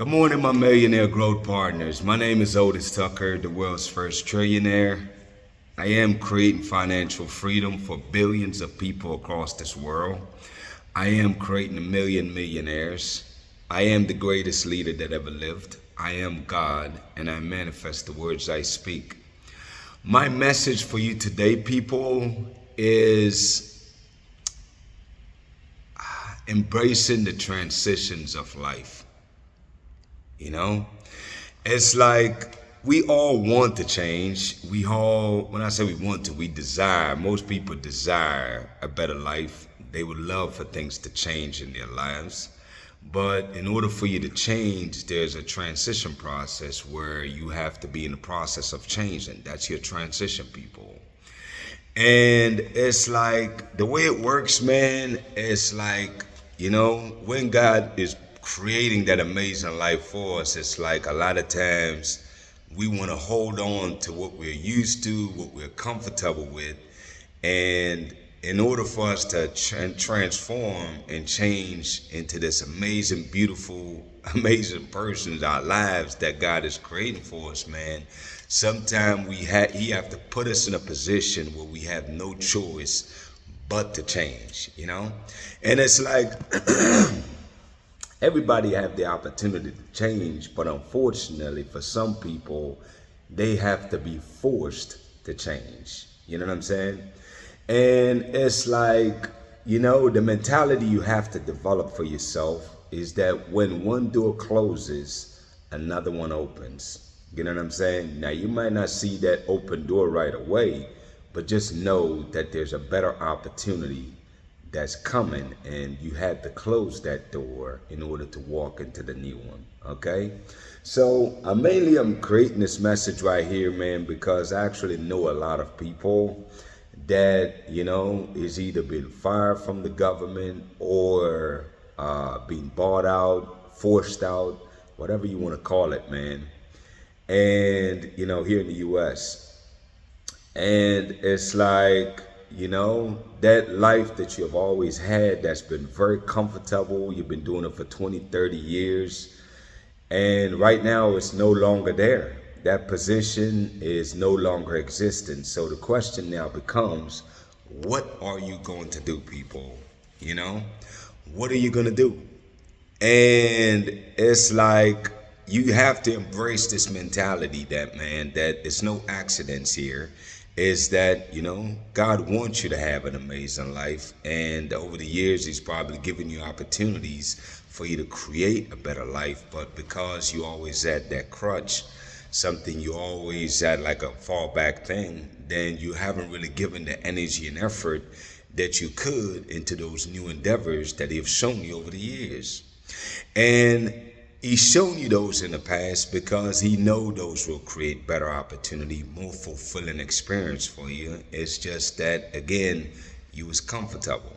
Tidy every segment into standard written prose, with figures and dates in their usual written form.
Good morning, my millionaire growth partners. My name is Otis Tucker, the world's first trillionaire. I am creating financial freedom for billions of people across this world. I am creating a million millionaires. I am the greatest leader that ever lived. I am God, and I manifest the words I speak. My message for you today, people, is embracing the transitions of life. You know, it's like we all want to change. When I say we want to, we desire. Most people desire a better life. They would love for things to change in their lives. But in order for you to change, there's a transition process where you have to be in the process of changing. That's your transition, people. And it's like the way it works, man, it's like, when God is creating that amazing life for us, it's like a lot of times we want to hold on to what we're used to, what we're comfortable with. And in order for us to transform and change into this amazing, beautiful, amazing persons, our lives that God is creating for us, man, sometimes He have to put us in a position where we have no choice but to change, And it's like everybody have the opportunity to change, but unfortunately for some people, they have to be forced to change. You know what I'm saying? And it's like, the mentality you have to develop for yourself is that when one door closes, another one opens. You know what I'm saying? Now, you might not see that open door right away, but just know that there's a better opportunity that's coming, and you had to close that door in order to walk into the new one. Okay, so I'm creating this message right here, man, because I actually know a lot of people that is either being fired from the government or being bought out, forced out, whatever you want to call it, man. And here in the US, and it's like, that life that you have always had that's been very comfortable, you've been doing it for 20, 30 years, and right now it's no longer there. That position is no longer existent. So the question now becomes, what are you going to do, people? What are you going to do? And it's like, you have to embrace this mentality that it's no accidents here. Is that, God wants you to have an amazing life. And over the years, He's probably given you opportunities for you to create a better life. But because you always had that crutch, something you always had like a fallback thing, then you haven't really given the energy and effort that you could into those new endeavors that He's shown you over the years. And He's shown you those in the past because He knows those will create better opportunity, more fulfilling experience for you. It's just that, again, you was comfortable,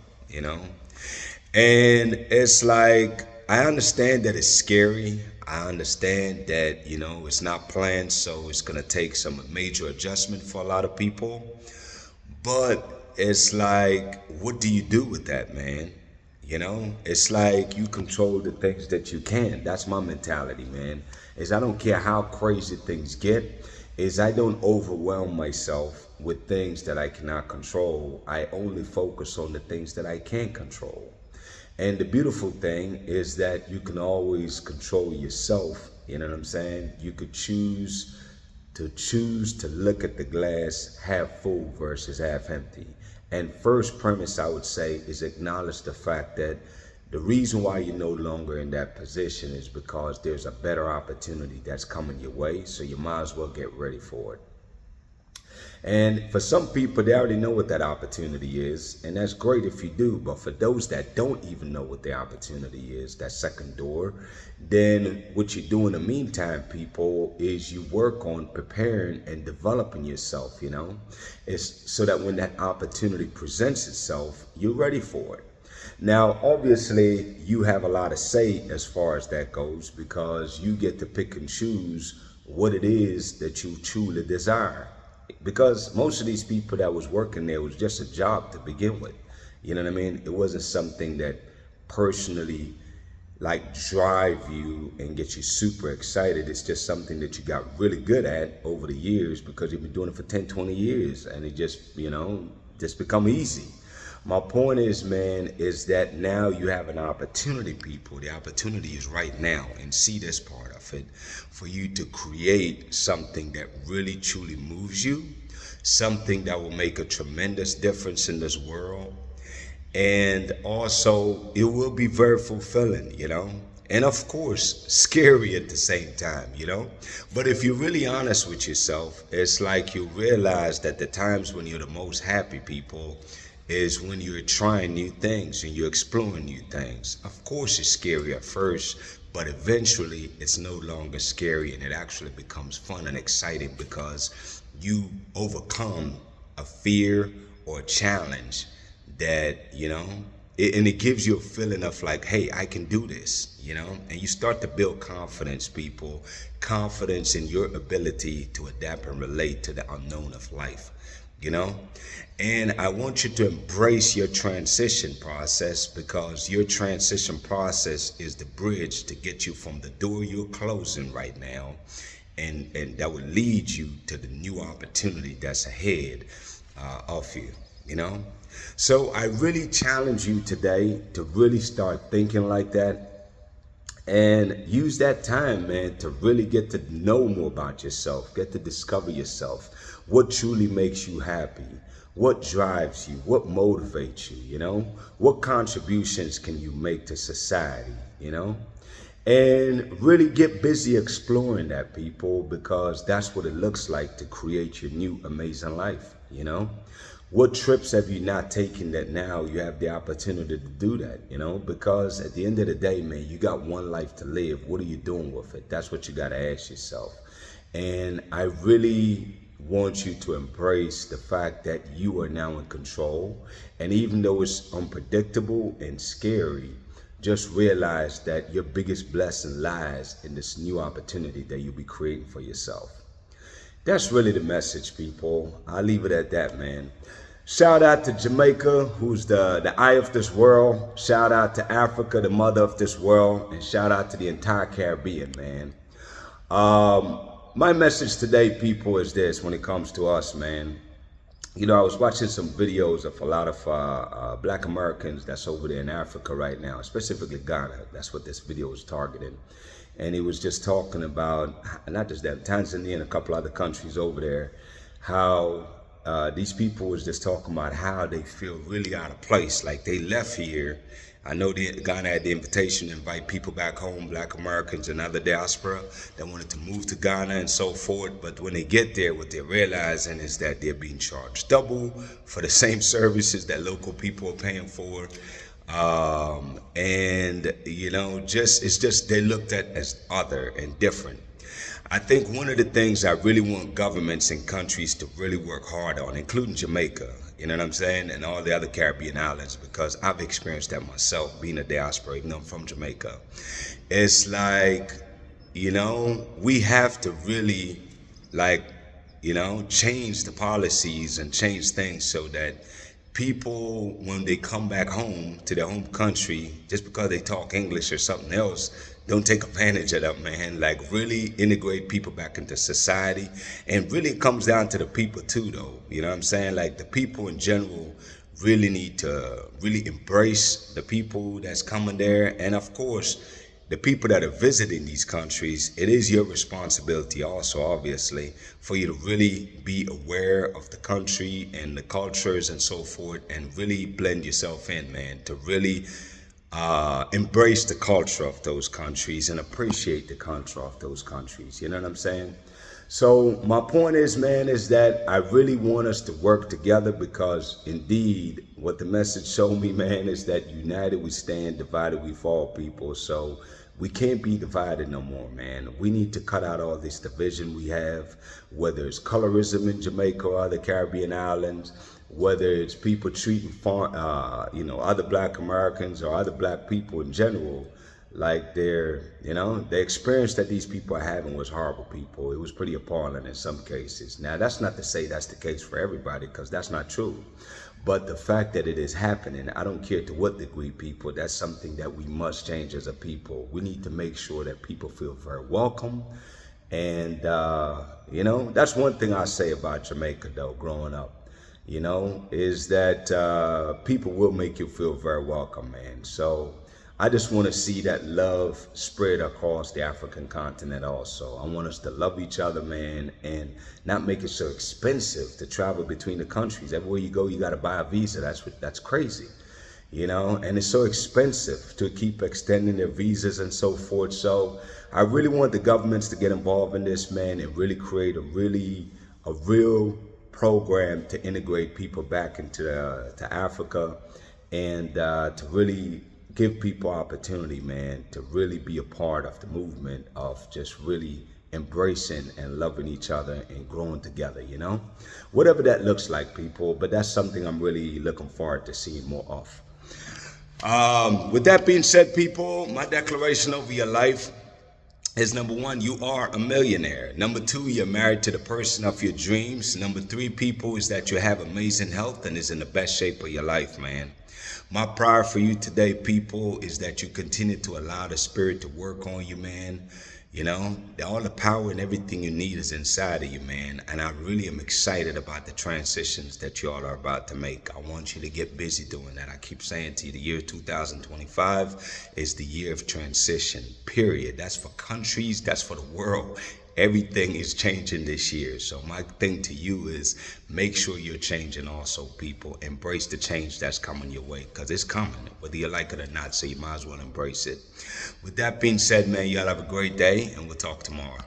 And it's like, I understand that it's scary. I understand that, it's not planned, so it's going to take some major adjustment for a lot of people. But it's like, what do you do with that, man? It's like you control the things that you can. That's my mentality, man. Is I don't care how crazy things get, is I don't overwhelm myself with things that I cannot control. I only focus on the things that I can control. And the beautiful thing is that you can always control yourself. You know what I'm saying? You could choose to look at the glass half full versus half empty. And first premise I would say is acknowledge the fact that the reason why you're no longer in that position is because there's a better opportunity that's coming your way. So you might as well get ready for it. And for some people, they already know what that opportunity is, and that's great if you do. But for those that don't even know what the opportunity is, that second door, then what you do in the meantime, people, is you work on preparing and developing yourself, It's so that when that opportunity presents itself, you're ready for it. Now, obviously, you have a lot of say as far as that goes, because you get to pick and choose what it is that you truly desire. Because most of these people that was working there was just a job to begin with. You know what I mean? It wasn't something that personally like drive you and get you super excited. It's just something that you got really good at over the years because you've been doing it for 10, 20 years and it just, just become easy. My point is, man, is that now you have an opportunity, people. The opportunity is right now, and see this part of it, for you to create something that really truly moves you, something that will make a tremendous difference in this world. And also, it will be very fulfilling, and of course, scary at the same time, But if you're really honest with yourself, it's like you realize that the times when you're the most happy, people, is when you're trying new things and you're exploring new things. Of course, it's scary at first, but eventually it's no longer scary and it actually becomes fun and exciting because you overcome a fear or a challenge that, and it gives you a feeling of like, hey, I can do this, and you start to build confidence, people, confidence in your ability to adapt and relate to the unknown of life. And I want you to embrace your transition process because your transition process is the bridge to get you from the door you're closing right now, and that will lead you to the new opportunity that's ahead of you, So I really challenge you today to really start thinking like that and use that time, man, to really get to know more about yourself, get to discover yourself, what truly makes you happy, what drives you, what motivates you, what contributions can you make to society, and really get busy exploring that, people, because that's what it looks like to create your new amazing life, What trips have you not taken that now you have the opportunity to do that, Because at the end of the day, man, you got one life to live. What are you doing with it? That's what you got to ask yourself. And I really want you to embrace the fact that you are now in control. And even though it's unpredictable and scary, just realize that your biggest blessing lies in this new opportunity that you'll be creating for yourself. That's really the message, people. I'll leave it at that, man. Shout out to Jamaica, who's the eye of this world. Shout out to Africa, the mother of this world. And shout out to the entire Caribbean, man. My message today, people, is this when it comes to us, man. I was watching some videos of a lot of Black Americans that's over there in Africa right now, specifically Ghana. That's what this video was targeting. And he was just talking about, not just that, Tanzania and a couple other countries over there, how these people was just talking about how they feel really out of place. Like they left here. I know Ghana had the invitation to invite people back home, Black Americans and other diaspora that wanted to move to Ghana and so forth. But when they get there, what they're realizing is that they're being charged double for the same services that local people are paying for. It's just they looked at as other and different. I think one of the things I really want governments and countries to really work hard on, including Jamaica, you know what I'm saying, and all the other Caribbean islands, because I've experienced that myself, being a diaspora, even though I'm from Jamaica. It's like, we have to really, change the policies and change things so that people, when they come back home to their home country, just because they talk English or something else, don't take advantage of that, man. Like, really integrate people back into society. And really it comes down to the people too, though. You know what I'm saying? Like, the people in general really need to really embrace the people that's coming there. And of course, the people that are visiting these countries, it is your responsibility also, obviously, for you to really be aware of the country and the cultures and so forth, and really blend yourself in, man, to really embrace the culture of those countries and appreciate the culture of those countries. You know what I'm saying? So my point is, man, is that I really want us to work together, because indeed what the message showed me, man, is that united we stand, divided we fall, people. So we can't be divided no more, man. We need to cut out all this division we have, whether it's colorism in Jamaica or other Caribbean islands, whether it's people treating other Black Americans or other Black people in general like the experience that these people are having was horrible, people. It was pretty appalling in some cases. Now, that's not to say that's the case for everybody, because that's not true. But the fact that it is happening, I don't care to what degree, people, that's something that we must change as a people. We need to make sure that people feel very welcome. And, that's one thing I say about Jamaica, though, growing up, is that people will make you feel very welcome, man. So I just want to see that love spread across the African continent also. I want us to love each other, man, and not make it so expensive to travel between the countries. Everywhere you go, you got to buy a visa. That's crazy, and it's so expensive to keep extending their visas and so forth. So I really want the governments to get involved in this, man, and really create a real program to integrate people back into to Africa, and to really give people opportunity, man, to really be a part of the movement of just really embracing and loving each other and growing together, whatever that looks like, people. But that's something I'm really looking forward to seeing more of. With that being said, people, my declaration over your life is: number one, you are a millionaire. Number two, you're married to the person of your dreams. Number three, people, is that you have amazing health and is in the best shape of your life, man. My prayer for you today, people, is that you continue to allow the Spirit to work on you, man. All the power and everything you need is inside of you, man. And I really am excited about the transitions that you all are about to make. I want you to get busy doing that. I keep saying to you, the year 2025 is the year of transition, period. That's for countries, that's for the world. Everything is changing this year. So my thing to you is make sure you're changing also, people. Embrace the change that's coming your way, because it's coming, whether you like it or not. So you might as well embrace it. With that being said, man, y'all have a great day, and we'll talk tomorrow.